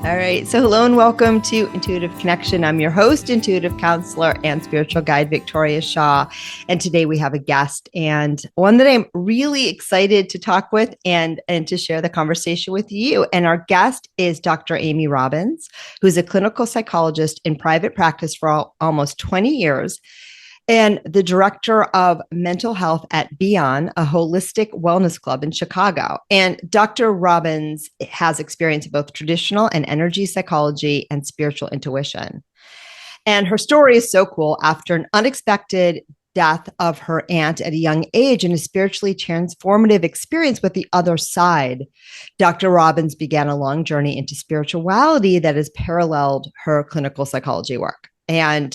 All right. So hello and welcome to Intuitive Connection. I'm your host, intuitive counselor and spiritual guide, Victoria Shaw. And today we have a guest and one that I'm really excited to talk with and to share the conversation with you. And our guest is Dr. Amy Robbins, who's a clinical psychologist in private practice for almost 20 years and the director of mental health at Beyond, a holistic wellness club in Chicago. And Dr. Robbins has experience in both traditional and energy psychology and spiritual intuition. And her story is so cool. After an unexpected death of her aunt at a young age and a spiritually transformative experience with the other side, Dr. Robbins began a long journey into spirituality that has paralleled her clinical psychology work. And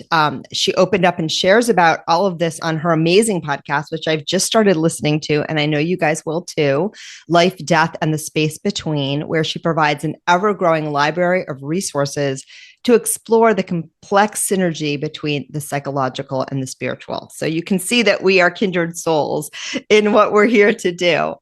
she opened up and shares about all of this on her amazing podcast, which I've just started listening to, and I know you guys will too, Life, Death, and the Space Between, where she provides an ever-growing library of resources to explore the complex synergy between the psychological and the spiritual. So you can see that we are kindred souls in what we're here to do.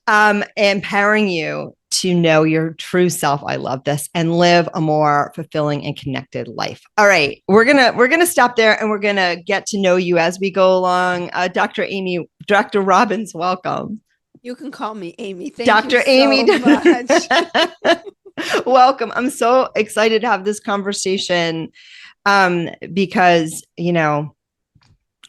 Empowering you to know your true self. I love this, and live a more fulfilling and connected life. All right, we're gonna stop there, and we're gonna get to know you as we go along. Dr. Robbins, welcome. You can call me Amy. Thank Dr. you Amy. so much. Welcome. I'm so excited to have this conversation because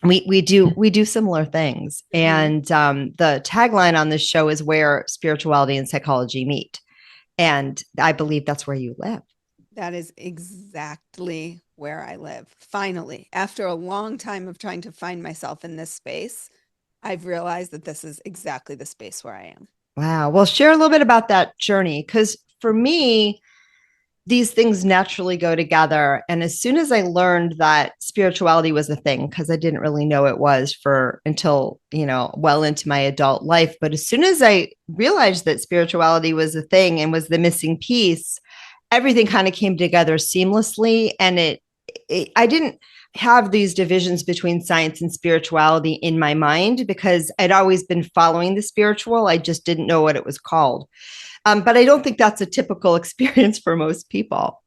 we do similar things. And the tagline on this show is where spirituality and psychology meet. And I believe that's where you live. That is exactly where I live. Finally, after a long time of trying to find myself in this space, I've realized that this is exactly the space where I am. Wow. Well, share a little bit about that journey, because for me, these things naturally go together. And as soon as I learned that spirituality was a thing, because I didn't really know it was until, well into my adult life. But as soon as I realized that spirituality was a thing and was the missing piece, everything kind of came together seamlessly. And I didn't have these divisions between science and spirituality in my mind because I'd always been following the spiritual. I just didn't know what it was called. But I don't think that's a typical experience for most people.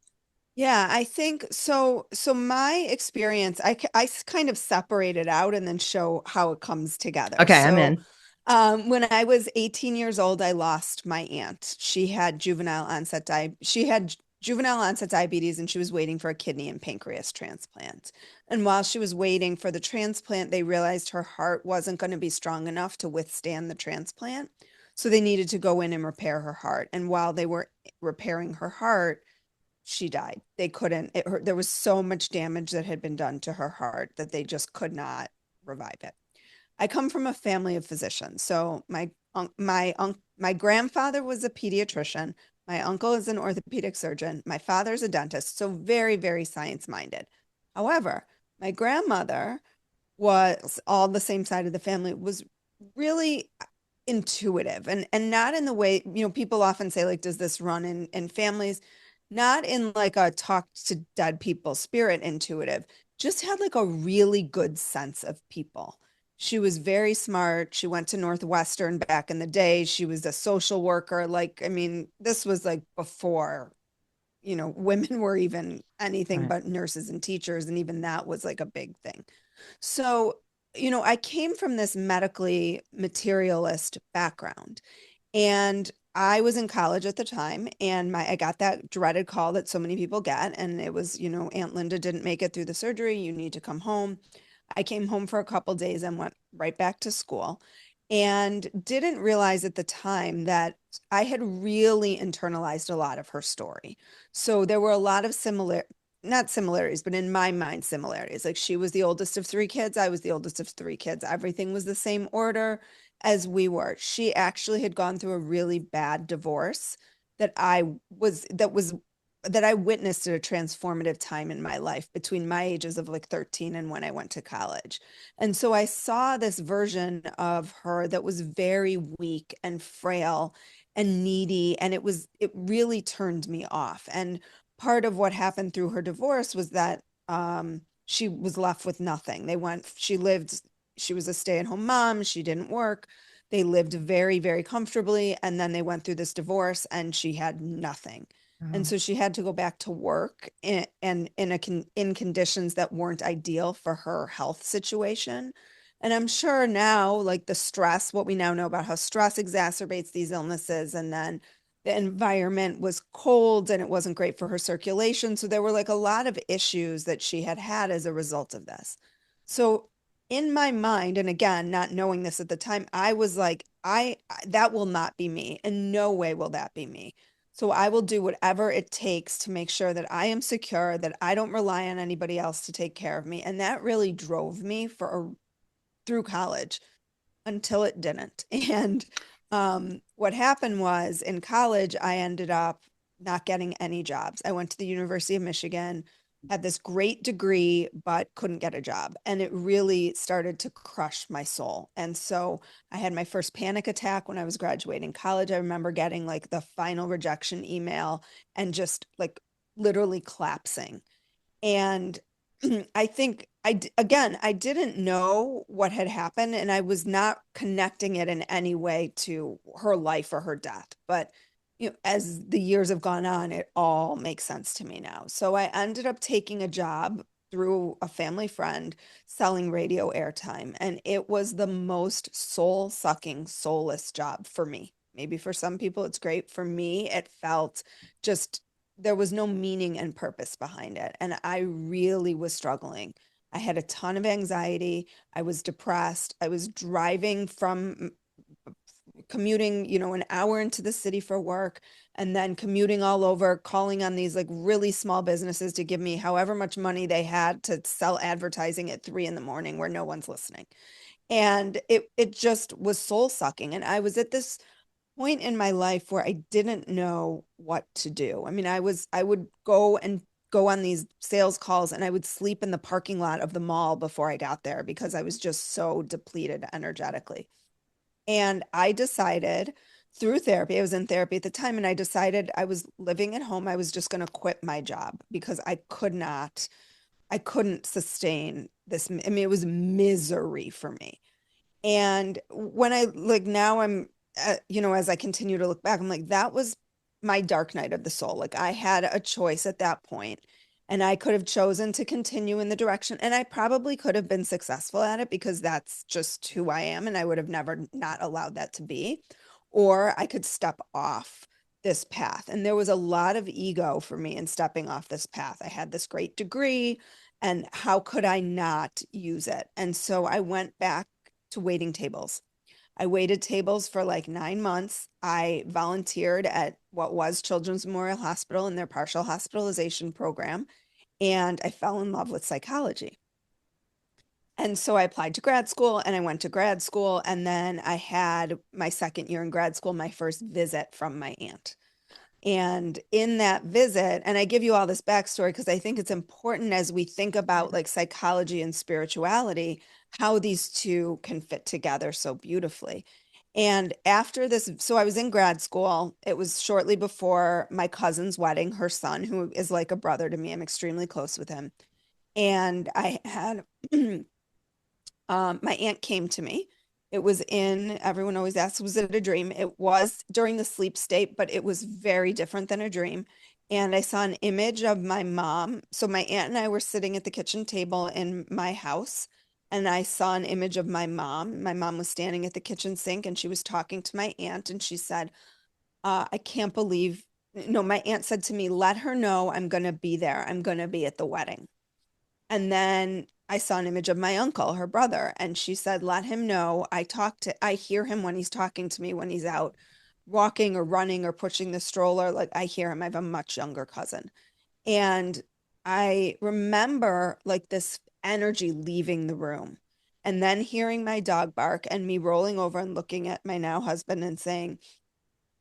Yeah, I think so. So my experience, I kind of separate it out and then show how it comes together. Okay, I'm in. When I was 18 years old, I lost my aunt. She had juvenile onset diabetes, and she was waiting for a kidney and pancreas transplant. And while she was waiting for the transplant, they realized her heart wasn't going to be strong enough to withstand the transplant. So they needed to go in and repair her heart. And while they were repairing her heart, she died. They couldn't, there was so much damage that had been done to her heart that they just could not revive it. I come from a family of physicians. So my grandfather was a pediatrician. My uncle is an orthopedic surgeon. My father's a dentist. So very, very science-minded. However, my grandmother was all the same side of the family, was really intuitive, and not in the way, people often say, like, does this run in families? Not in like a talk to dead people spirit intuitive, just had like a really good sense of people. She was very smart. She went to Northwestern back in the day. She was a social worker. Like, I mean, this was like before, women were even anything but nurses and teachers. And even that was like a big thing. So, I came from this medically materialist background, and I was in college at the time, and I got that dreaded call that so many people get. And it was, Aunt Linda didn't make it through the surgery. You need to come home. I came home for a couple days and went right back to school, and didn't realize at the time that I had really internalized a lot of her story. So there were a lot of not similarities, but in my mind, similarities. Like, she was the oldest of three kids. I was the oldest of three kids. Everything was the same order as we were. She actually had gone through a really bad divorce that I witnessed at a transformative time in my life between my ages of like 13 and when I went to college. And so I saw this version of her that was very weak and frail and needy, and it really turned me off. And part of what happened through her divorce was that she was left with nothing. She was a stay-at-home mom. She didn't work. They lived very, very comfortably. And then they went through this divorce, and she had nothing. And Wow. so she had to go back to work in conditions that weren't ideal for her health situation. And I'm sure now, like the stress, what we now know about how stress exacerbates these illnesses, and then the environment was cold and it wasn't great for her circulation. So there were like a lot of issues that she had had as a result of this. So in my mind, and again, not knowing this at the time, I was like, that will not be me. In no way will that be me. So I will do whatever it takes to make sure that I am secure, that I don't rely on anybody else to take care of me. And that really drove me through college until it didn't. And what happened was in college, I ended up not getting any jobs. I went to the University of Michigan, had this great degree, but couldn't get a job. And it really started to crush my soul. And so I had my first panic attack when I was graduating college. I remember getting like the final rejection email and just like literally collapsing. And I think again, I didn't know what had happened and I was not connecting it in any way to her life or her death. But as the years have gone on, it all makes sense to me now. So I ended up taking a job through a family friend selling radio airtime. And it was the most soul-sucking, soulless job for me. Maybe for some people it's great. For me, it felt just there was no meaning and purpose behind it. And I really was struggling. I had a ton of anxiety. I was depressed. I was driving from commuting, an hour into the city for work and then commuting all over, calling on these like really small businesses to give me however much money they had to sell advertising at 3 in the morning where no one's listening. And it just was soul sucking. And I was at this point in my life where I didn't know what to do. I mean, I would go on these sales calls and I would sleep in the parking lot of the mall before I got there because I was just so depleted energetically. And I decided through therapy, I was in therapy at the time, and I decided I was living at home. I was just going to quit my job because I couldn't sustain this. I mean, it was misery for me. And when I like now as I continue to look back, I'm like, that was my dark night of the soul. Like I had a choice at that point, and I could have chosen to continue in the direction, and I probably could have been successful at it because that's just who I am, and I would have never not allowed that to be. Or I could step off this path. And there was a lot of ego for me in stepping off this path. I had this great degree, and how could I not use it? And so I went back to waiting tables. I waited tables for like 9 months. I volunteered at what was Children's Memorial Hospital in their partial hospitalization program, and I fell in love with psychology. And so I applied to grad school and I went to grad school. And then I had my second year in grad school, my first visit from my aunt. And in that visit, and I give you all this backstory because I think it's important as we think about like psychology and spirituality, how these two can fit together so beautifully. And after this, so I was in grad school. It was shortly before my cousin's wedding, her son, who is like a brother to me. I'm extremely close with him. And I had my aunt came to me. It was everyone always asks, was it a dream? It was during the sleep state, but it was very different than a dream. And I saw an image of my mom. So my aunt and I were sitting at the kitchen table in my house, and I saw an image of my mom. My mom was standing at the kitchen sink and she was talking to my aunt, and she said, I can't believe, no, my aunt said to me, let her know I'm going to be there. I'm going to be at the wedding. And then I saw an image of my uncle, her brother, and she said, let him know I hear him when he's talking to me when he's out walking or running or pushing the stroller. Like I hear him. I have a much younger cousin. And I remember like this energy leaving the room and then hearing my dog bark and me rolling over and looking at my now husband and saying,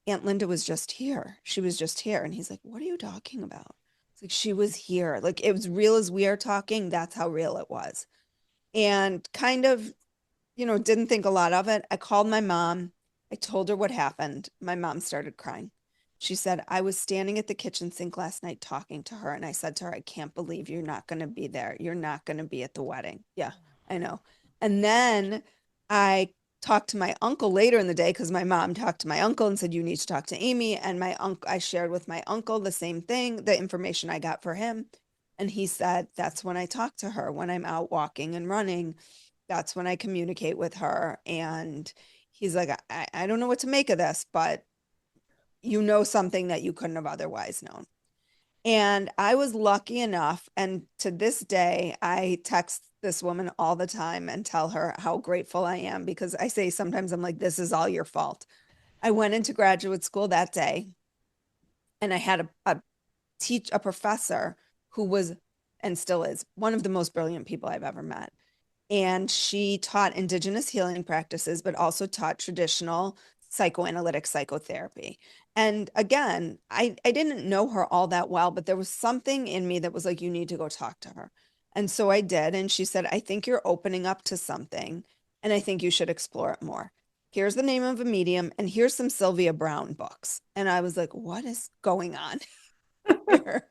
Aunt Linda was just here. She was just here. And he's like, what are you talking about? It's like, she was here. Like, it was real as we are talking. That's how real it was. And kind of, didn't think a lot of it. I called my mom. I told her what happened. My mom started crying. She said, I was standing at the kitchen sink last night talking to her. And I said to her, I can't believe you're not going to be there. You're not going to be at the wedding. Yeah, I know. And then I talked to my uncle later in the day because my mom talked to my uncle and said, you need to talk to Amy. And my uncle, I shared with my uncle the same thing, the information I got for him. And he said, that's when I talk to her, when I'm out walking and running. That's when I communicate with her. And he's like, I don't know what to make of this, but you know something that you couldn't have otherwise known. And I was lucky enough, and to this day, I text this woman all the time and tell her how grateful I am because I say sometimes I'm like, this is all your fault. I went into graduate school that day and I had a professor who was and still is one of the most brilliant people I've ever met. And she taught indigenous healing practices, but also taught traditional psychoanalytic psychotherapy. And again, I didn't know her all that well, but there was something in me that was like, you need to go talk to her. And so I did. And she said, I think you're opening up to something, and I think you should explore it more. Here's the name of a medium, and here's some Sylvia Browne books. And I was like, what is going on here?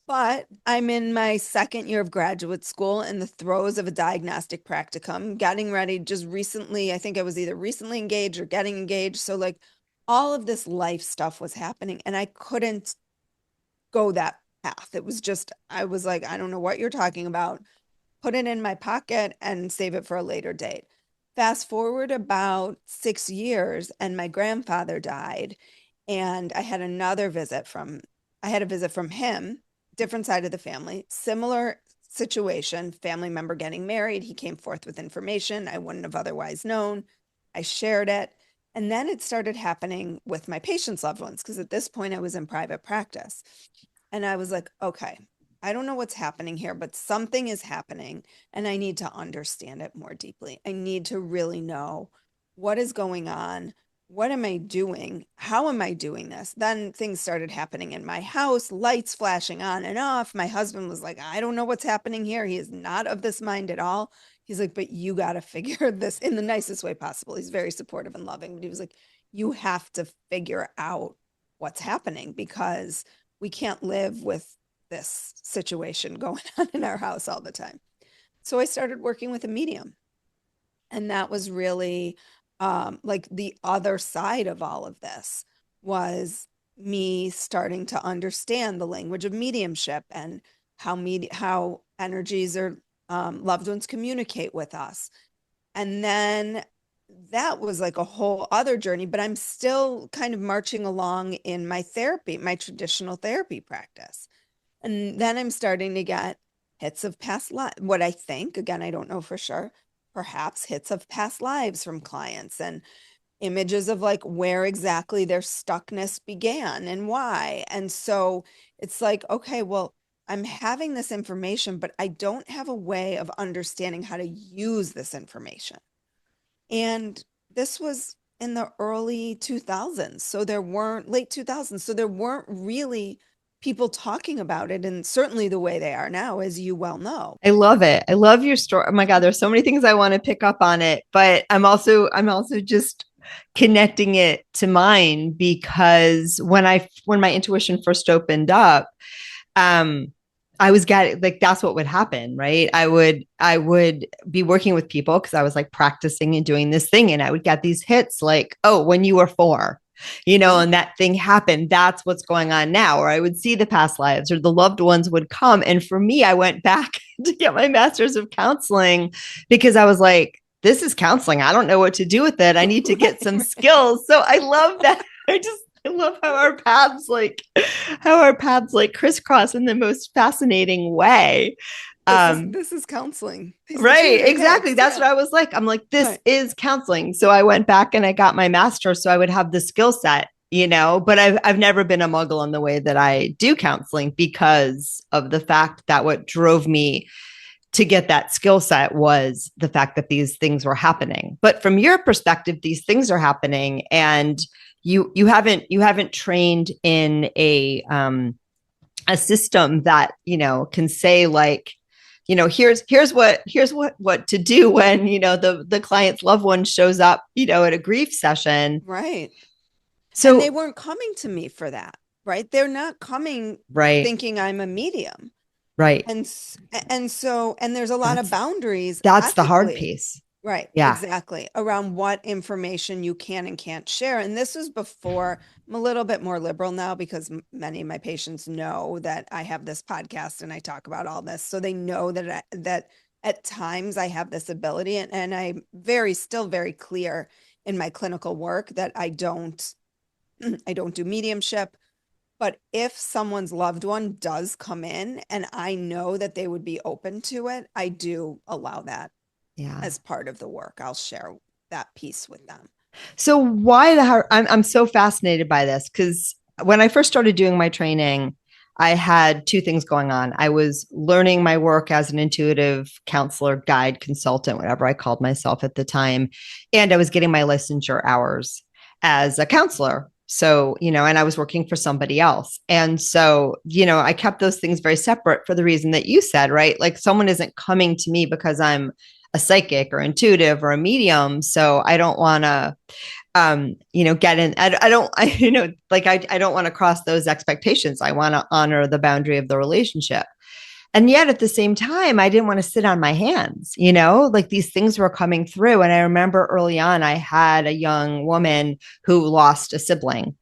But I'm in my second year of graduate school in the throes of a diagnostic practicum, getting ready just recently. I think I was either recently engaged or getting engaged. So, like, all of this life stuff was happening, and I couldn't go that path. It was just, I was like, I don't know what you're talking about. Put it in my pocket and save it for a later date. Fast forward about 6 years, and my grandfather died, and I had a visit from him, different side of the family, similar situation, family member getting married. He came forth with information I wouldn't have otherwise known. I shared it. And then it started happening with my patients' loved ones, because at this point I was in private practice. And I was like, okay, I don't know what's happening here, but something is happening and I need to understand it more deeply. I need to really know what is going on. What am I doing? How am I doing this? Then things started happening in my house, lights flashing on and off. My husband was like, I don't know what's happening here. He is not of this mind at all. He's like, but you got to figure this in the nicest way possible. He's very supportive and loving, but he was like, you have to figure out what's happening because we can't live with this situation going on in our house all the time. So I started working with a medium. And that was really like the other side of all of this was me starting to understand the language of mediumship and how energies or loved ones communicate with us. And then that was like a whole other journey, but I'm still kind of marching along in my therapy, my traditional therapy practice. And then I'm starting to get hits of past life. What I think, again, I don't know for sure, perhaps hits of past lives from clients and images of like where exactly their stuckness began and why. And so it's like, okay, well, I'm having this information, but I don't have a way of understanding how to use this information. And this was in the early 2000s. So there weren't late 2000s. So there weren't really people talking about it. And certainly the way they are now, as you well know. I love it. I love your story. Oh my God, there's so many things I want to pick up on it, but I'm also just connecting it to mine because when my intuition first opened up, um, I was getting like that's what would happen, right? I would be working with people because I was like practicing and doing this thing, and I would get these hits like, oh, when you were four, and that thing happened. That's what's going on now. Or I would see the past lives, or the loved ones would come. And for me, I went back to get my master's of counseling because I was like, this is counseling. I don't know what to do with it. I need to get some skills. So I love that. I love how our paths like crisscross in the most fascinating way. This is counseling. Right, exactly. That's what I was like. I'm like, this is counseling. So I went back and I got my master so I would have the skill set, but I've never been a muggle in the way that I do counseling because of the fact that what drove me to get that skill set was the fact that these things were happening. But from your perspective, these things are happening and you haven't trained in a system that, can say like, here's what to do when, the client's loved one shows up, at a grief session. Right. So and they weren't coming to me for that, right? They're not coming right, thinking I'm a medium. right. And there's a lot of boundaries That's the hard ethically, piece. Right, Yeah. exactly. Around what information you can and can't share. And this was before, I'm a little bit more liberal now because many of my patients know that I have this podcast and I talk about all this. So they know that at times I have this ability, and I'm still very clear in my clinical work that I don't I don't do mediumship. But if someone's loved one does come in and I know that they would be open to it, I do allow that Yeah. as part of the work. I'll share that piece with them. So why the heart? I'm so fascinated by this because when I first started doing my training, I had two things going on. I was learning my work as an intuitive counselor, guide, consultant, whatever I called myself at the time, and I was getting my licensure hours as a counselor. So, and I was working for somebody else. And so, I kept those things very separate for the reason that you said, right? Like someone isn't coming to me because I'm a psychic or intuitive or a medium. So I don't want to get in. I don't, I don't want to cross those expectations. I want to honor the boundary of the relationship. And yet at the same time, I didn't want to sit on my hands, like these things were coming through. And I remember early on, I had a young woman who lost a sibling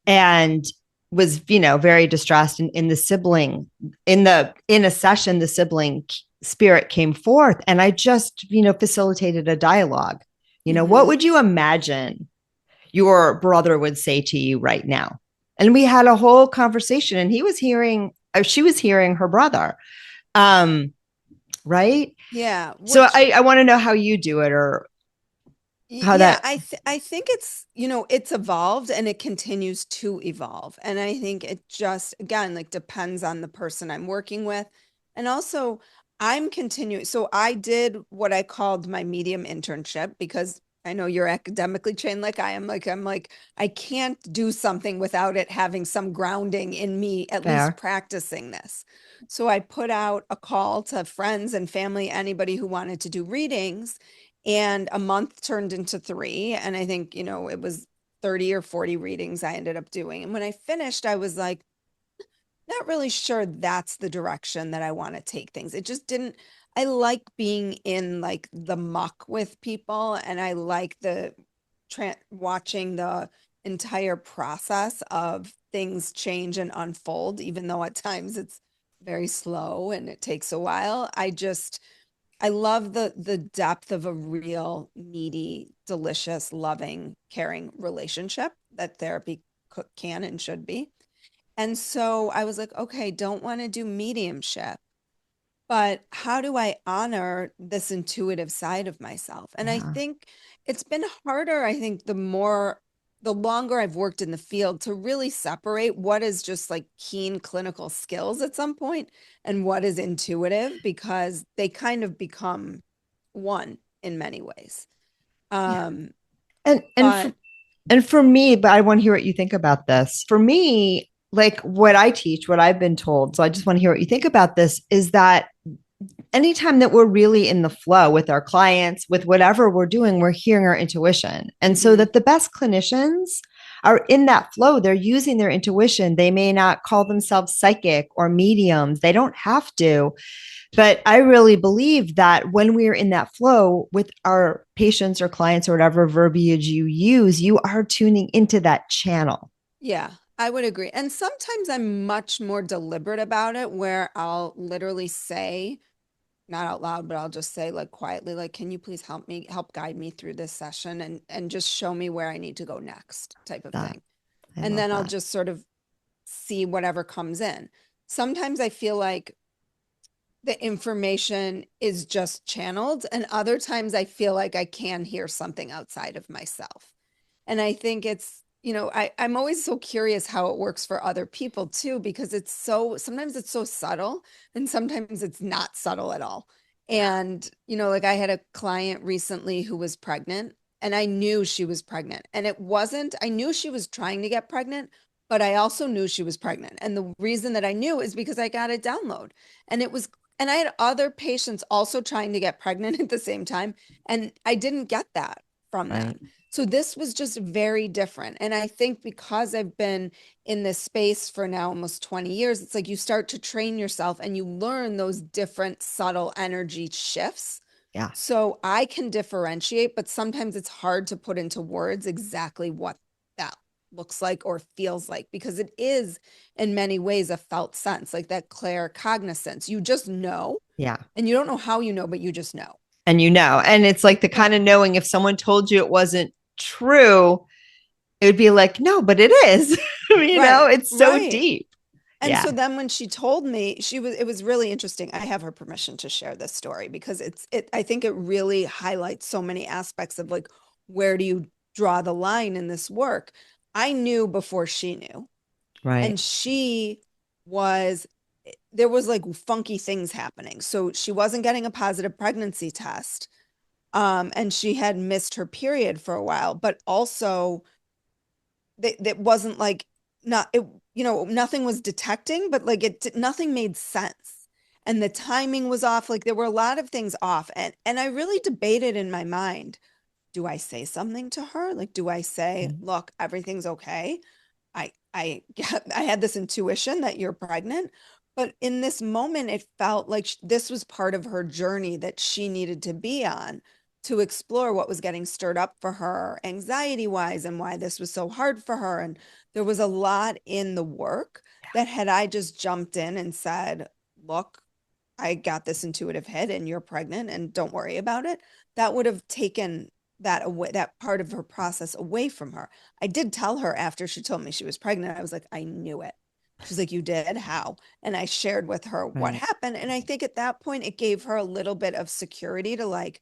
and was, very distressed. And in the sibling, in a session, the sibling spirit came forth and I just, facilitated a dialogue. What Mm-hmm. would you imagine your brother would say to you right now? And we had a whole conversation and she was hearing her brother. Right. Yeah, So which I want to know how you do it or how yeah, that, I think it's, it's evolved and it continues to evolve. And I think it just again like depends on the person I'm working with. And also I'm continuing. So I did what I called my medium internship because I know you're academically trained like I am. Like I'm like I can't do something without it having some grounding in me at least fair? practicing this. So I put out a call to friends and family, anybody who wanted to do readings, and a month turned into 3. And I think, it was 30 or 40 readings I ended up doing. And when I finished, I was like, not really sure that's the direction that I want to take things. It just didn't, I like being in like the muck with people, and I like watching the entire process of things change and unfold, even though at times it's very slow and it takes a while. I love the depth of a real needy, delicious, loving, caring relationship that therapy can and should be. And so I was like, okay, don't want to do mediumship, but how do I honor this intuitive side of myself? And I Yeah. think it's been harder, I think, the longer I've worked in the field to really separate what is just like keen clinical skills at some point and what is intuitive, because they kind of become one in many ways. Yeah. Um, And, and for, but and for me, but I want to hear what you think about this. For me, like what I teach, what I've been told, so I just want to hear what you think about this is that anytime that we're really in the flow with our clients, with whatever we're doing, we're hearing our intuition. And so mhm, that the best clinicians are in that flow, they're using their intuition. They may not call themselves psychic or mediums, they don't have to. But I really believe that when we're in that flow with our patients or clients or whatever verbiage you use, you are tuning into that channel. yeah, I would agree. And sometimes I'm much more deliberate about it, where I'll literally say, not out loud, but I'll just say like quietly, like, can you please help guide me through this session and just show me where I need to go next, type of That thing. I And love then I'll that. just sort of see whatever comes in. Sometimes I feel like the information is just channeled, and other times I feel like I can hear something outside of myself. And I think it's, I'm always so curious how it works for other people too, because sometimes it's so subtle and sometimes it's not subtle at all. And, like I had a client recently who was pregnant, and I knew she was pregnant. And I knew she was trying to get pregnant, but I also knew she was pregnant. And the reason that I knew is because I got a download, and and I had other patients also trying to get pregnant at the same time. And I didn't get that from Right. them. So this was just very different. And I think because I've been in this space for now almost 20 years, it's like you start to train yourself and you learn those different subtle energy shifts Yeah. So I can differentiate, but sometimes it's hard to put into words exactly what that looks like or feels like, because it is in many ways a felt sense, like that claircognizance. You just know, Yeah. and you don't know how you know, but you just know. And and it's like the kind Right. of knowing if someone told you it wasn't true, it would be like, no, but it is. Right. It's so Right. deep. And Yeah. so then when she told me, it was really interesting. I have her permission to share this story because I think it really highlights so many aspects of like, where do you draw the line in this work? I knew before she knew. Right. And there was like funky things happening. So she wasn't getting a positive pregnancy test. And she had missed her period for a while, but also that wasn't like not it nothing was detecting, but like nothing made sense, and the timing was off. Like there were a lot of things off, and I really debated in my mind, do I say something to her? Like, do I say, Mm. look, everything's okay, I had this intuition that you're pregnant. But in this moment, it felt like this was part of her journey that she needed to be on, to explore what was getting stirred up for her anxiety wise and why this was so hard for her. And there was a lot in the work that, had I just jumped in and said, look, I got this intuitive hit and you're pregnant and don't worry about it, that would have taken that away, that part of her process away from her. I did tell her after she told me she was pregnant, I was like, I knew it. She's like, you did? How? And I shared with her what Right. happened. And I think at that point, it gave her a little bit of security to like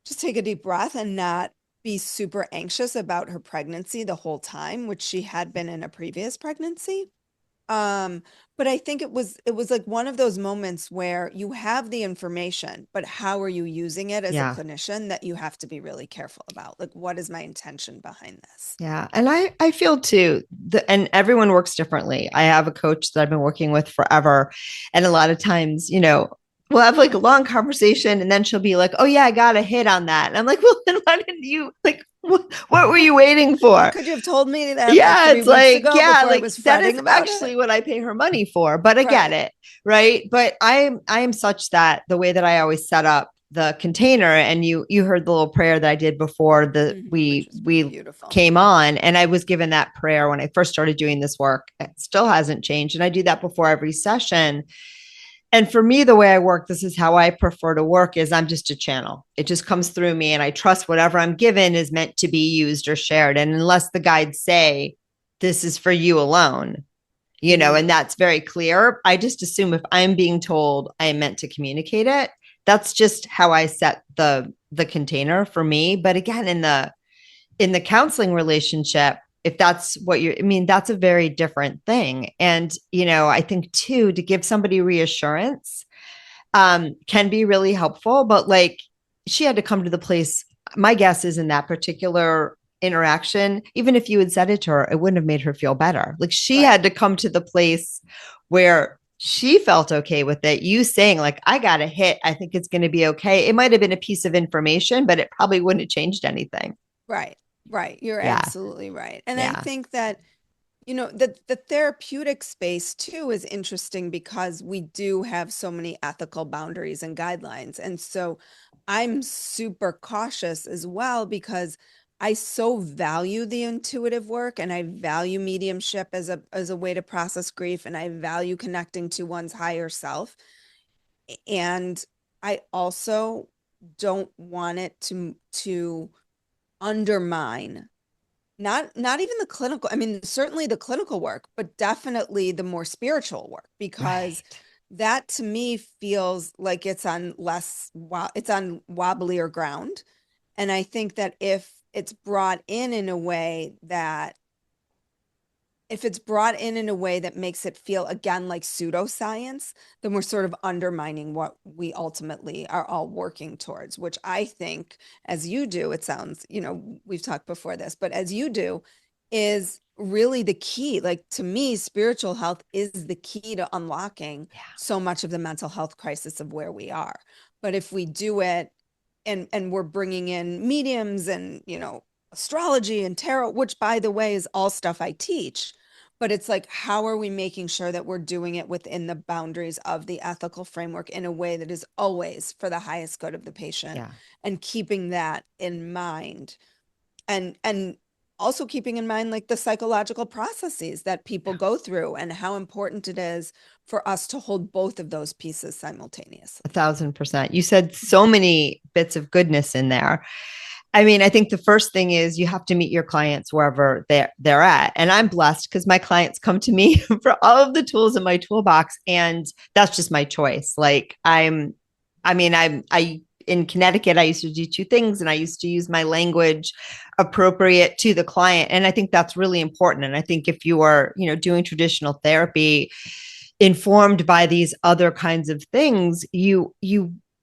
just take a deep breath and not be super anxious about her pregnancy the whole time, which she had been in a previous pregnancy. Um, but I think it was like one of those moments where you have the information, but how are you using it as a Yeah. clinician, that you have to be really careful about. Like, what is my intention behind this? Yeah. And I feel too, and everyone works differently. I have a coach that I've been working with forever. And a lot of times, we'll have like a long conversation and then she'll be like, oh, yeah, I got a hit on that. And I'm like, well, then why didn't you like, what were you waiting for? Could you have told me that like Yeah, three it's weeks like, ago yeah, before I like was that is fretting about actually it? what I pay her money for. But I get Right. it, right? But I am such that the way that I always set up the container, and you heard the little prayer that I did before the Which we was we beautiful. came on, and I was given that prayer when I first started doing this work. It still hasn't changed, and I do that before every session. And for me, the way I work, this is how I prefer to work, is I'm just a channel. It just comes through me, and I trust whatever I'm given is meant to be used or shared. And unless the guides say this is for you alone, and that's very clear, I just assume if I'm being told I am meant to communicate it, that's just how I set the container for me. But again, in the counseling relationship, if that's what I mean, that's a very different thing. And, I think too, to give somebody reassurance can be really helpful. But like, she had to come to the place, my guess is in that particular interaction, even if you had said it to her, it wouldn't have made her feel better. Like, she Right. had to come to the place where she felt okay with it. You saying, like, I got a hit, I think it's going to be okay. It might have been a piece of information, but it probably wouldn't have changed anything. Right. Right. You're Yeah. absolutely right. And I Yeah. think that, the therapeutic space too is interesting because we do have so many ethical boundaries and guidelines. And so I'm super cautious as well, because I so value the intuitive work, and I value mediumship as a way to process grief, and I value connecting to one's higher self. And I also don't want it to undermine, not even the clinical, I mean, certainly the clinical work, but definitely the more spiritual work, because Right. that to me feels like it's on wobblier ground. And I think that if it's brought in a way that makes it feel again like pseudoscience, then we're sort of undermining what we ultimately are all working towards, which I think, as you do, it sounds, we've talked before this, but as you do, is really the key. Like, to me, spiritual health is the key to unlocking Yeah. so much of the mental health crisis of where we are. But if we do it, and we're bringing in mediums and, astrology and tarot, which by the way is all stuff I teach, But it's like, how are we making sure that we're doing it within the boundaries of the ethical framework in a way that is always for the highest good of the patient, Yeah. and keeping that in mind, and also keeping in mind like the psychological processes that people go through and how important it is for us to hold both of those pieces simultaneously. 1,000%. You said so many bits of goodness in there. I mean, I think the first thing is you have to meet your clients wherever they're at. And I'm blessed because my clients come to me for all of the tools in my toolbox. And that's just my choice. Like I in Connecticut, I used to do two things, and I used to use my language appropriate to the client. And I think that's really important. And I think if you are, doing traditional therapy informed by these other kinds of things, you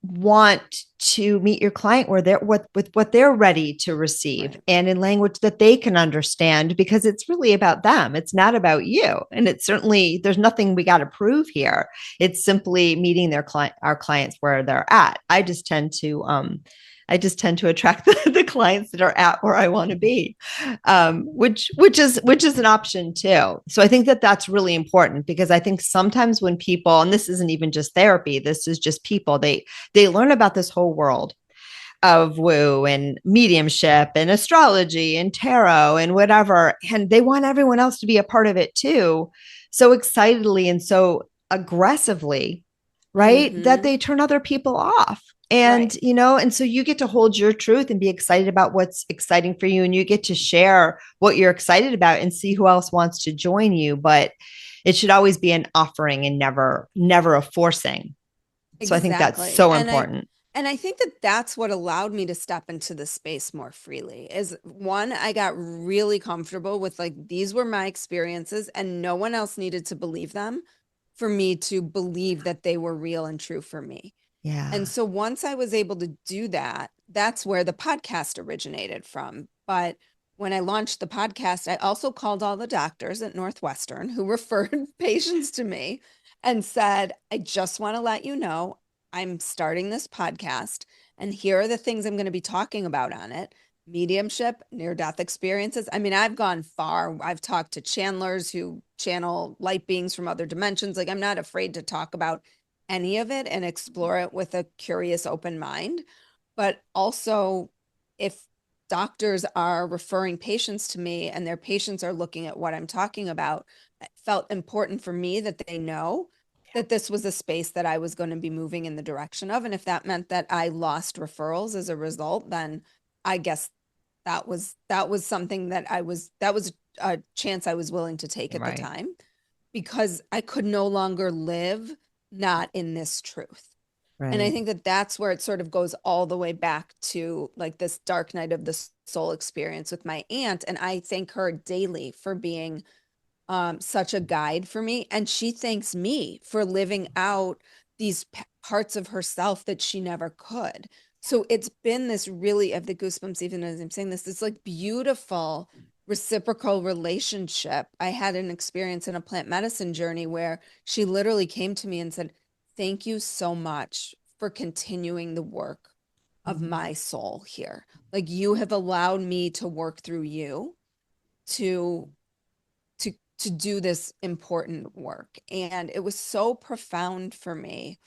want to meet your client where they're with what they're ready to receive, Right. and in language that they can understand, because it's really about them. It's not about you. And it's certainly, there's nothing we got to prove here. It's simply meeting our clients where they're at. I just tend to attract the clients that are at where I want to be, which is an option too. So I think that that's really important, because I think sometimes when people, and this isn't even just therapy, this is just people, they learn about this whole world of woo and mediumship and astrology and tarot and whatever, and they want everyone else to be a part of it too, so excitedly and so aggressively, right, that Mm-hmm. they turn other people off. And Right. and so you get to hold your truth and be excited about what's exciting for you, and you get to share what you're excited about and see who else wants to join you. But it should always be an offering and never a forcing. So I think that's Exactly. so And I important. and I think that that's what allowed me to step into the space more freely. Is one, I got really comfortable with like these were my experiences and no one else needed to believe them for me to believe that they were real and true for me. And Yeah. so once I was able to do that, that's where the podcast originated from. But when I launched the podcast, I also called all the doctors at Northwestern who referred patients to me and said, I just want to let you know I'm starting this podcast, and here are the things I'm going to be talking about on it: mediumship, near death experiences. I mean, I've gone far. I've talked to channelers who channel light beings from other dimensions. Like, I'm not afraid to talk about any of it and explore it with a curious, open mind. But also, if doctors are referring patients to me and their patients are looking at what I'm talking about, it felt important for me that they know that this was a space that I was going to be moving in the direction of. And if that meant that I lost referrals as a result, then I guess that was something that was a chance I was willing to take at the Right. time, because I could no longer live not in this truth. And I Right. think that that's where it sort of goes all the way back to like this dark night of the soul experience with my aunt. And I thank her daily for being such a guide for me. And she thanks me for living out these parts of herself that she never could. So it's been this really, of the goosebumps, even as I'm saying this, it's like beautiful reciprocal relationship. I had an experience in a plant medicine journey where she literally came to me and said, thank you so much for continuing the work of Mhm. my soul here. Like, you have allowed me to work through you to to do this important work. And it was so profound for me.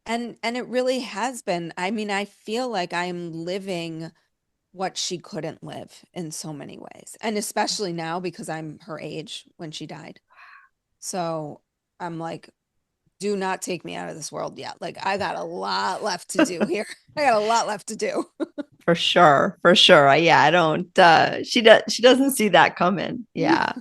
And it really has been. I mean, I feel like I'm living what she couldn't live in so many ways. And especially now because I'm her age when she died. So I'm like, do not take me out of this world yet. Like, I got a lot left to do here. I got a lot left to do. For sure. For sure. Yeah, I don't she doesn't see that coming. Yeah.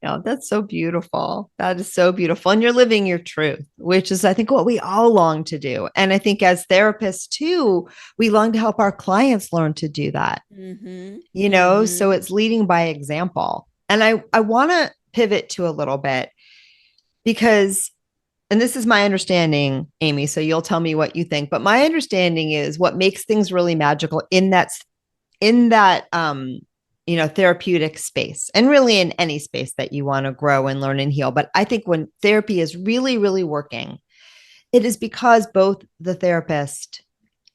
No, that's so beautiful. That is so beautiful. And you're living your truth, which is, I think, what we all long to do. And I think as therapists too, we long to help our clients learn to do that, Mm-hmm. so Mm-hmm. it's leading by example. And I want to pivot to a little bit, because, and this is my understanding, Amy, so you'll tell me what you think, but my understanding is what makes things really magical in that therapeutic space, and really in any space that you want to grow and learn and heal. But I think when therapy is really, really working, it is because both the therapist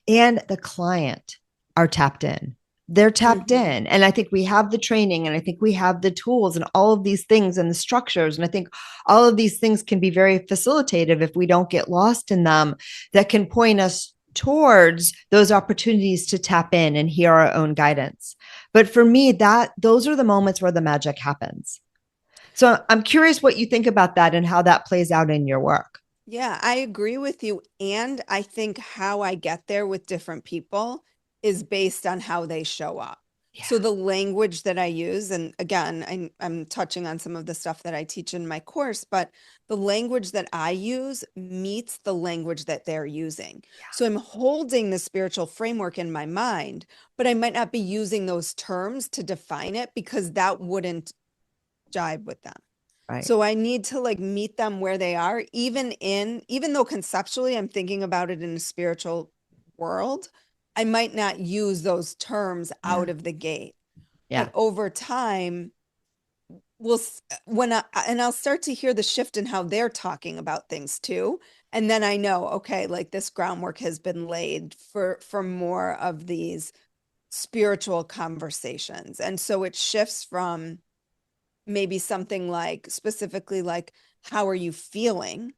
and the client are tapped in. they're tapped Mhm. in. And I think we have the training, and I think we have the tools and all of these things and the structures. And I think all of these things can be very facilitative if we don't get lost in them, that can point us towards those opportunities to tap in and hear our own guidance. But for me, that those are the moments where the magic happens. So I'm curious what you think about that and how that plays out in your work. Yeah, I agree with you. And I think how I get there with different people is based on how they show up. Yeah. So the language that I use, and again, I'm touching on some of the stuff that I teach in my course, but the language that I use meets the language that they're using. So I'm holding the spiritual framework in my mind, but I might not be using those terms to define it because that wouldn't jive with them. Right. So I need to like meet them where they are, even though conceptually I'm thinking about it in a spiritual world, I might not use those terms Yeah. out of the gate. Yeah. But over time, and I'll start to hear the shift in how they're talking about things too. And then I know, okay, like this groundwork has been laid for more of these spiritual conversations. And so it shifts from maybe something like specifically like how are you feeling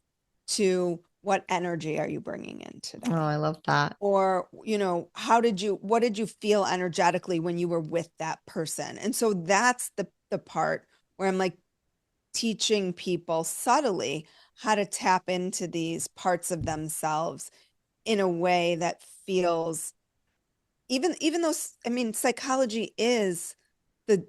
to what energy are you bringing in Oh, today, I love that. or what did you feel energetically when you were with that person. And so that's the part where I'm like teaching people subtly how to tap into these parts of themselves in a way that feels, even though I mean psychology is the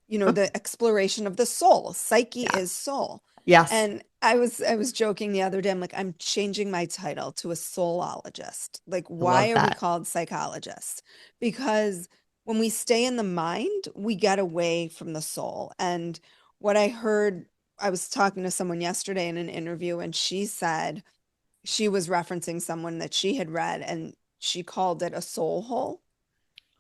the exploration of the soul. Psyche Yeah. is soul. Yes. And I was joking the other day. I'm like, I'm changing my title to a soulologist. Like, I why love are we that. called psychologists? Because when we stay in the mind, we get away from the soul. And what I heard, I was talking to someone yesterday in an interview, and she said she was referencing someone that she had read, and she called it a soul hole.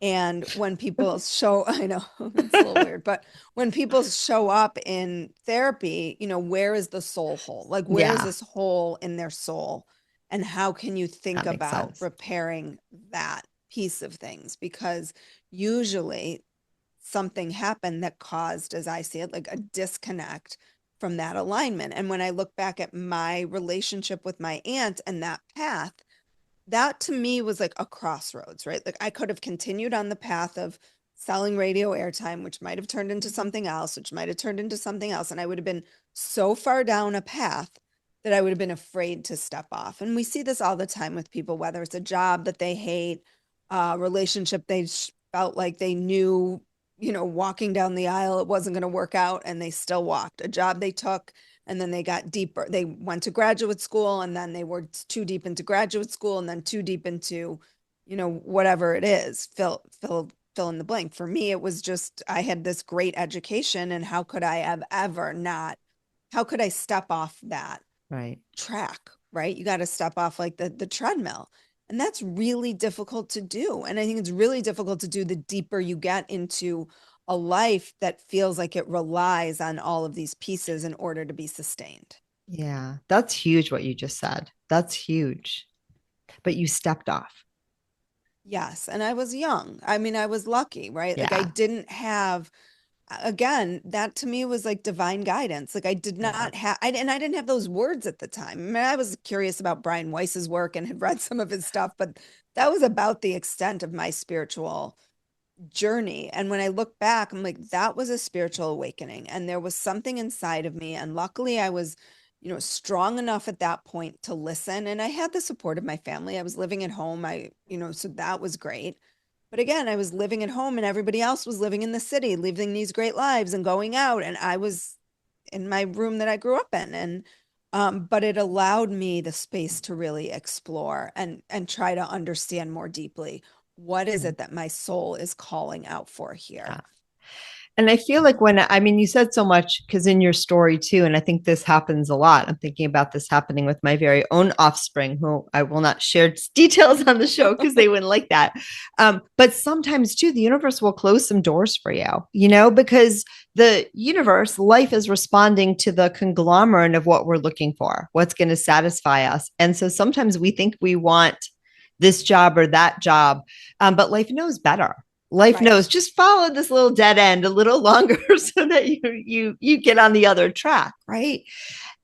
And when people show, I know it's a little weird, but when people show up in therapy, where is the soul hole? Like, where is Yeah, this hole in their soul? And how can you think that makes about sense. repairing that piece of things? Because usually something happened that caused, as I see it, like a disconnect from that alignment. And when I look back at my relationship with my aunt and that path, that to me was like a crossroads, right? Like I could have continued on the path of selling radio airtime, which might have turned into something else, which might have turned into something else. And I would have been so far down a path that I would have been afraid to step off. And we see this all the time with people, whether it's a job that they hate, a relationship they felt like they knew, walking down the aisle, it wasn't going to work out, and they still walked. A job they took and then they got deeper. They went to graduate school and then they were too deep into graduate school and then too deep into, whatever it is. Fill in the blank. For me, it was just I had this great education, and how could I have ever not? How could I step off that Right. track? Right? You got to step off like the treadmill. And that's really difficult to do. And I think it's really difficult to do the deeper you get into a life that feels like it relies on all of these pieces in order to be sustained. Yeah, that's huge what you just said. That's huge. But you stepped off. Yes. And I was young. I mean, I was lucky, right? Like I Yeah. didn't have, again, that to me was like divine guidance. Like I did Yeah. not have, and I didn't have those words at the time. I mean, I was curious about Brian Weiss's work and had read some of his stuff, but that was about the extent of my spiritual journey. And when I look back, I'm like, that was a spiritual awakening. And there was something inside of me. And luckily, I was, strong enough at that point to listen. And I had the support of my family. I was living at home. So that was great. But again, I was living at home and everybody else was living in the city, living these great lives and going out. And I was in my room that I grew up in. But it allowed me the space to really explore and try to understand more deeply what is it that my soul is calling out for here. Yeah. And I feel like I mean, you said so much because in your story too, and I think this happens a lot. I'm thinking about this happening with my very own offspring, who I will not share details on the show because they wouldn't like that. But sometimes too, the universe will close some doors for you, because the universe, life is responding to the conglomerate of what we're looking for, what's going to satisfy us. And so sometimes we think we want this job or that job. But life knows better. Life Right. knows, just follow this little dead end a little longer so that you get on the other track, right?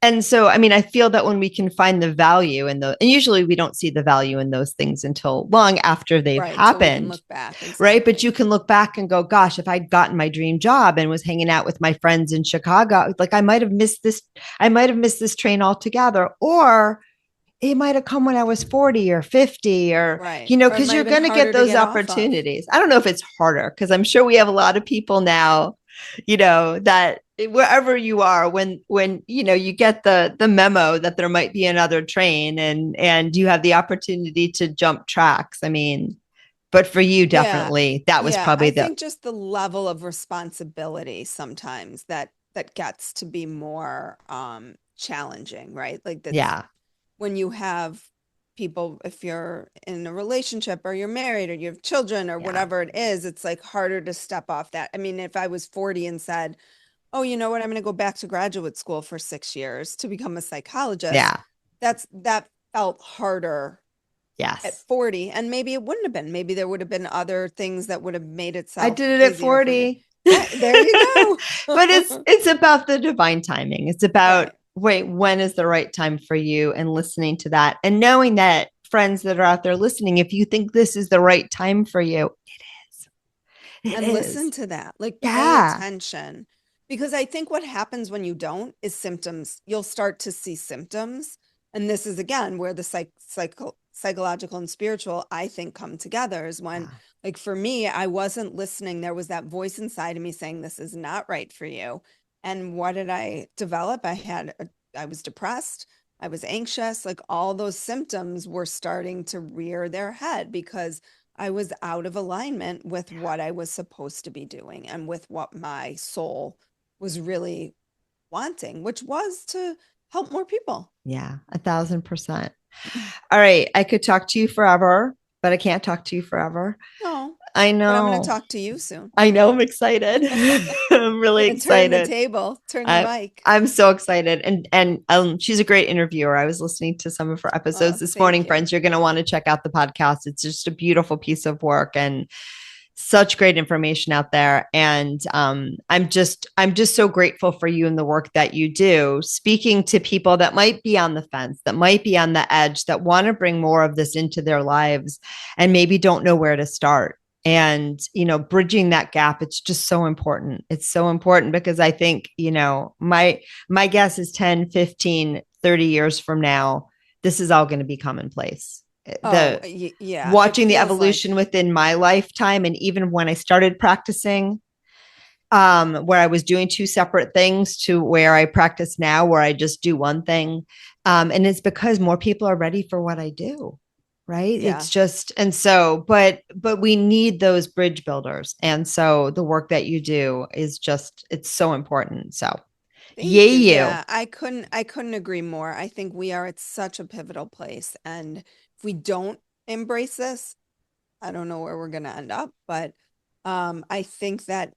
And so, I mean, I feel that when we can find the value in and usually we don't see the value in those things until long after they've Right. So we can happened, look back. right? But Exactly. you can look back and go, gosh, if I'd gotten my dream job and was hanging out with my friends in Chicago, like I might have missed this train altogether. Or it might have come when I was 40 or 50 or, Right. Or it because might you're have been going to get harder to those get off of. opportunities. I don't know if it's harder because I'm sure we have a lot of people now, that wherever you are, when, you get the memo that there might be another train and you have the opportunity to jump tracks. I mean, but for you, Yeah. definitely, that was Yeah. probably I the, think just the level of responsibility sometimes that gets to be more challenging, right? Like that's yeah, when you have people, if you're in a relationship or you're married or you have children or yeah, whatever it is, it's like harder to step off that. I mean, if I was 40 and said, oh, you know what, I'm going to go back to graduate school for 6 years to become a psychologist, yeah, that felt harder at yes. 40. And maybe it wouldn't have been. Maybe there would have been other things that would have made I itself did it at easier for me. 40. There you But it's go. it's about the divine timing. It's about, Right. wait, when is the right time for you, and listening to that and knowing that friends that are out there listening, if you think this is the right time for you, it And listen is. to that. Like pay Yeah. attention. Because I think what happens when you don't is symptoms. You'll start to see symptoms. And this is again where the psychological and spiritual, I think, come together is when, Yeah. like for me, I wasn't listening. There was that voice inside of me saying, this is not right for you. And what did I develop? I was depressed. I was anxious. Like all those symptoms were starting to rear their head because I was out of alignment with what I was supposed to be doing and with what my soul was really wanting, which was to help more people. Yeah. 1,000%. All right. I could talk to you forever, but I can't talk to you forever. No, I but I'm going to know. talk to you soon. I know. I'm excited. I'm really Gonna turn the excited. table, turn the I mic. I'm so excited, and she's a great interviewer. I was listening to some of her episodes Oh, this morning, thank you. friends. You're going to want to check out the podcast. It's just a beautiful piece of work and such great information out there. And I'm just so grateful for you and the work that you do, speaking to people that might be on the fence, that might be on the edge, that want to bring more of this into their lives, and maybe don't know where to start. And bridging that gap, it's just so important. It's so important because I think, my guess is 10, 15, 30 years from now, this is all going to be commonplace. Oh, The yeah, it Watching the feels like, evolution within my lifetime, and even when I started practicing, where I was doing two separate things to where I practice now, where I just do one thing. And it's because more people are ready for what I do. Right. It's yeah. just, and so, but we need those bridge builders. And so the work that you do is just, it's so important. So Thank yay, you. you. Yeah, I couldn't agree more. I think we are at such a pivotal place. And if we don't embrace this, I don't know where we're going to end up, but I think that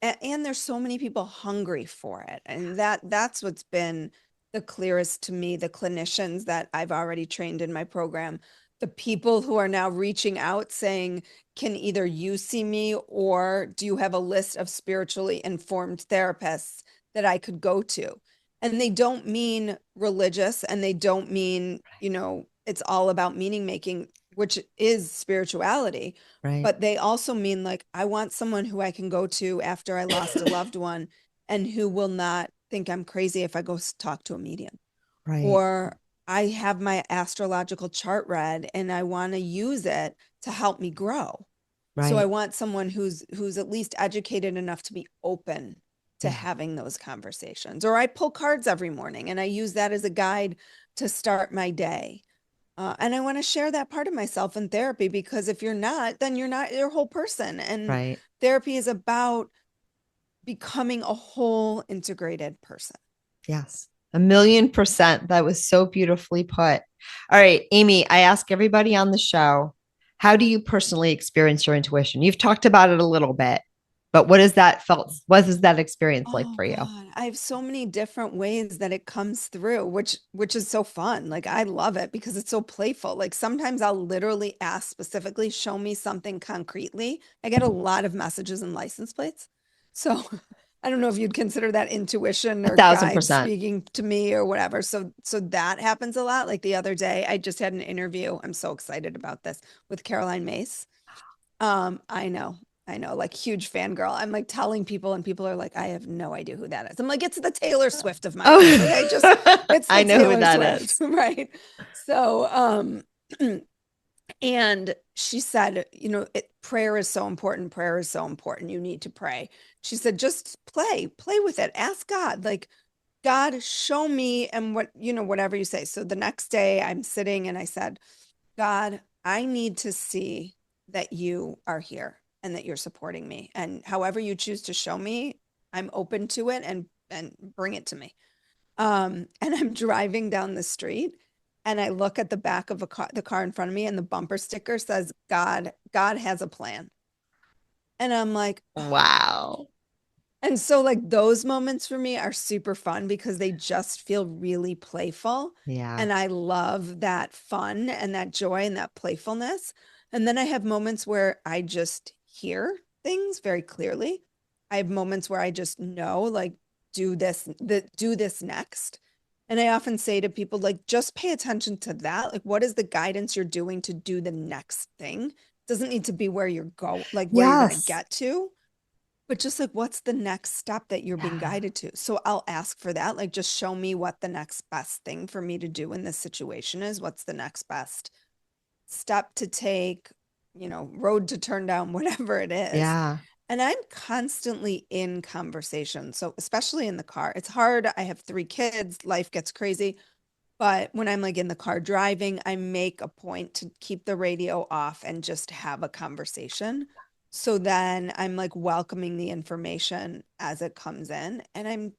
and there's so many people hungry for it. And that's what's been the clearest to me, the clinicians that I've already trained in my program, the people who are now reaching out saying, can either you see me or do you have a list of spiritually informed therapists that I could go to? And they don't mean religious and they don't mean, it's all about meaning making, which is spirituality, Right. but they also mean like, I want someone who I can go to after I lost a loved one and who will not think I'm crazy if I go talk to a medium. Right. Or I have my astrological chart read and I want to use it to help me grow. So I Right. want someone who's at least educated enough to be open to Yeah. having those conversations. Or I pull cards every morning and I use that as a guide to start my day. And I want to share that part of myself in therapy because if you're not, then you're not your whole person. And Right. therapy is about becoming a whole integrated person. Yes. 1,000,000%. That was so beautifully put. All right, Amy, I ask everybody on the show, how do you personally experience your intuition? You've talked about it a little bit. But what is that experience like Oh for you? God, I have so many different ways that it comes through, which is so fun. Like I love it because it's so playful. Like sometimes I'll literally ask specifically, show me something concretely. I get a lot of messages and license plates. So I don't know if you'd consider that intuition A or thousand guide percent. speaking to me or whatever. So that happens a lot. Like the other day, I just had an interview. I'm so excited about this with Caroline Mace. I know. I know, like huge fangirl. I'm like telling people, and people are like, I have no idea who that is. I'm like, it's the Taylor Swift of my life. Oh, Okay. It's I the know who Taylor that Swift. is. Right. So, and she said, prayer is so important. Prayer is so important. You need to pray. She said, just play with it. Ask God, like, God, show me and whatever you say. So the next day I'm sitting and I said, God, I need to see that you are here and that you're supporting me. And however you choose to show me, I'm open to it and bring it to me. And I'm driving down the street and I look at the back of the car in front of me and the bumper sticker says, God has a plan. And I'm like, Wow. and so like those moments for me are super fun because they just feel really playful. Yeah. And I love that fun and that joy and that playfulness. And then I have moments where I just hear things very clearly. I have moments where I just know, like, do this next. And I often say to people, like, just pay attention to that. Like, what is the guidance you're doing to do the next thing? It doesn't need to be where you're like where you're going to Yes. get to, but just like, what's the next step that you're being Yeah. guided to? So I'll ask for that. Like, just show me what the next best thing for me to do in this situation is. What's the next best step to take, road to turn down, whatever it is. Yeah. And I'm constantly in conversation. So, especially in the car, it's hard. I have 3 kids, life gets crazy. But when I'm like in the car driving, I make a point to keep the radio off and just have a conversation. So then I'm like welcoming the information as it comes in and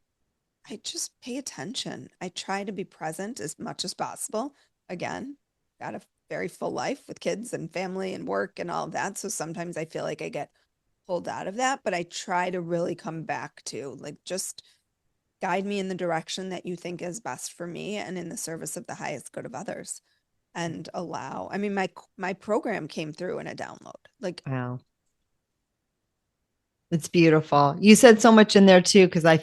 I just pay attention. I try to be present as much as possible. Again, got a very full life with kids and family and work and all of that. So sometimes I feel like I get pulled out of that, but I try to really come back to like just guide me in the direction that you think is best for me and in the service of the highest good of others and allow. I mean, my program came through in a download. Like, Wow. It's beautiful. You said so much in there too, because I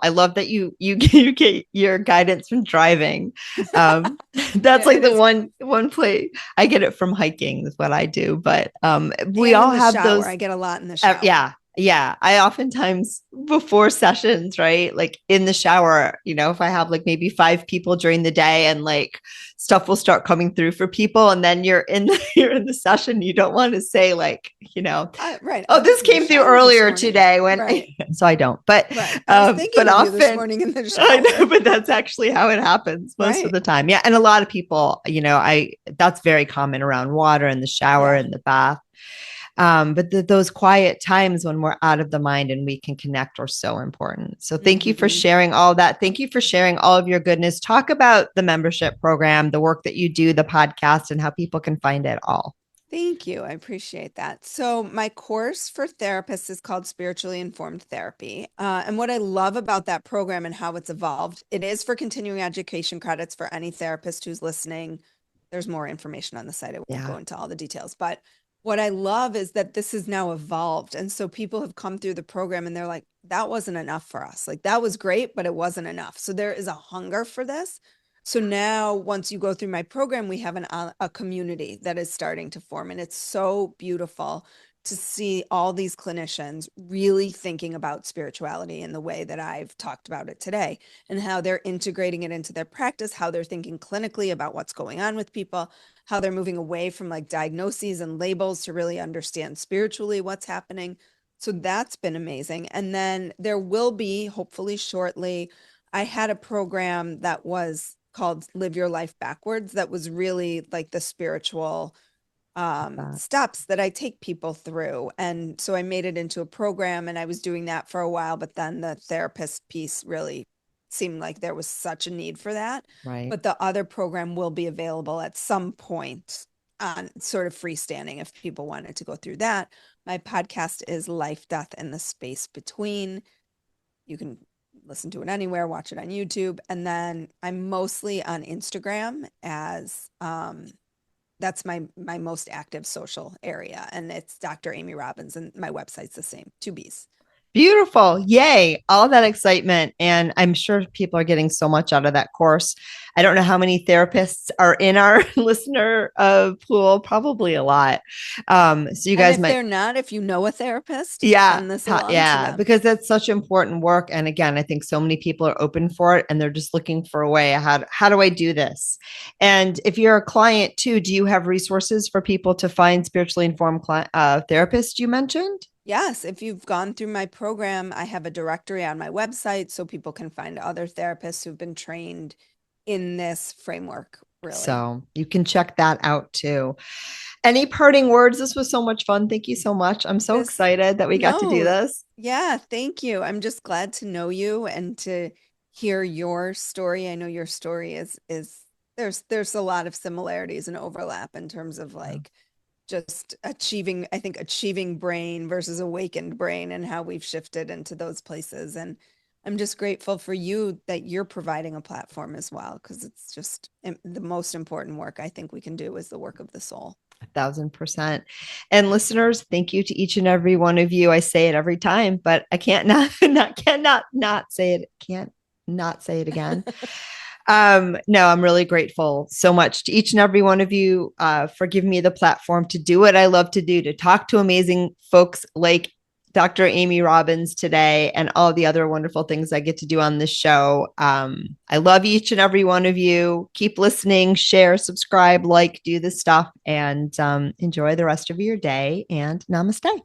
love that you get your guidance from driving. That's like it the is. one play I get it from hiking is what I do. But we And all in the have shower, those. I get a lot in the shower. Yeah, yeah. I oftentimes before sessions, right? Like in the shower, if I have like maybe 5 people during the day and like stuff will start coming through for people, and then you're in the session, you don't want to say like, Right. oh, I was this in the came through shower this earlier morning. today when Right. so I don't. But Right. I was thinking but of you this often morning in the I know, shower. but that's actually how it happens most of Right. the time. Yeah. And a lot of people, I that's very common around water in the shower Yeah. and the bath. But those quiet times when we're out of the mind and we can connect are so important. So thank you for Hmm. sharing all that. Thank you for sharing all of your goodness. Talk about the membership program, the work that you do, the podcast, and how people can find it all. Thank you. I appreciate that. So, my course for therapists is called Spiritually Informed Therapy. And what I love about that program and how it's evolved, it is for continuing education credits for any therapist who's listening. There's more information on the site. I won't Yeah. go into all the details. But what I love is that this has now evolved. And so people have come through the program and they're like, that wasn't enough for us. Like, that was great, but it wasn't enough. So, there is a hunger for this. So now, once you go through my program, we have a community that is starting to form. And it's so beautiful to see all these clinicians really thinking about spirituality in the way that I've talked about it today and how they're integrating it into their practice, how they're thinking clinically about what's going on with people, how they're moving away from like diagnoses and labels to really understand spiritually what's happening. So that's been amazing. And then there will be, hopefully shortly, I had a program that was called Live Your Life Backwards that was really like the spiritual steps that I take people through. And so I made it into a program and I was doing that for a while, but then the therapist piece really seemed like there was such a need for that. Right. But the other program will be available at some point. on sort of freestanding if people wanted to go through that. My podcast is Life, Death, and the Space Between. You can listen to it anywhere, watch it on YouTube. And then I'm mostly on Instagram as that's my most active social area. And it's Dr. Amy Robbins, and my website's the same, two B's. Beautiful. Yay. All that excitement. And I'm sure people are getting so much out of that course. I don't know how many therapists are in our listener pool, probably a lot. So you guys if might. they're not, if you know a therapist, Yeah. send this along to Yeah. them. Because that's such important work. And again, I think so many people are open for it and they're just looking for a way. How do I do this? And if you're a client too, do you have resources for people to find spiritually informed therapists you mentioned? Yes, if you've gone through my program, I have a directory on my website so people can find other therapists who've been trained in this framework, really. So you can check that out too. Any parting words? This was so much fun. Thank you so much. I'm so excited that we got to do this. Yeah, thank you. I'm just glad to know you and to hear your story. I know your story is there's a lot of similarities and overlap in terms of like just achieving brain versus awakened brain and how we've shifted into those places. And I'm just grateful for you that you're providing a platform as well, because it's just the most important work I think we can do is the work of the soul. 1,000%. And listeners, thank you to each and every one of you. I say it every time, but I can't not say it. Can't not say it again. No, I'm really grateful so much to each and every one of you for giving me the platform to do what I love to do, to talk to amazing folks like Dr. Amy Robbins today and all the other wonderful things I get to do on this show. I love each and every one of you. Keep listening, share, subscribe, do this stuff, and enjoy the rest of your day. And namaste.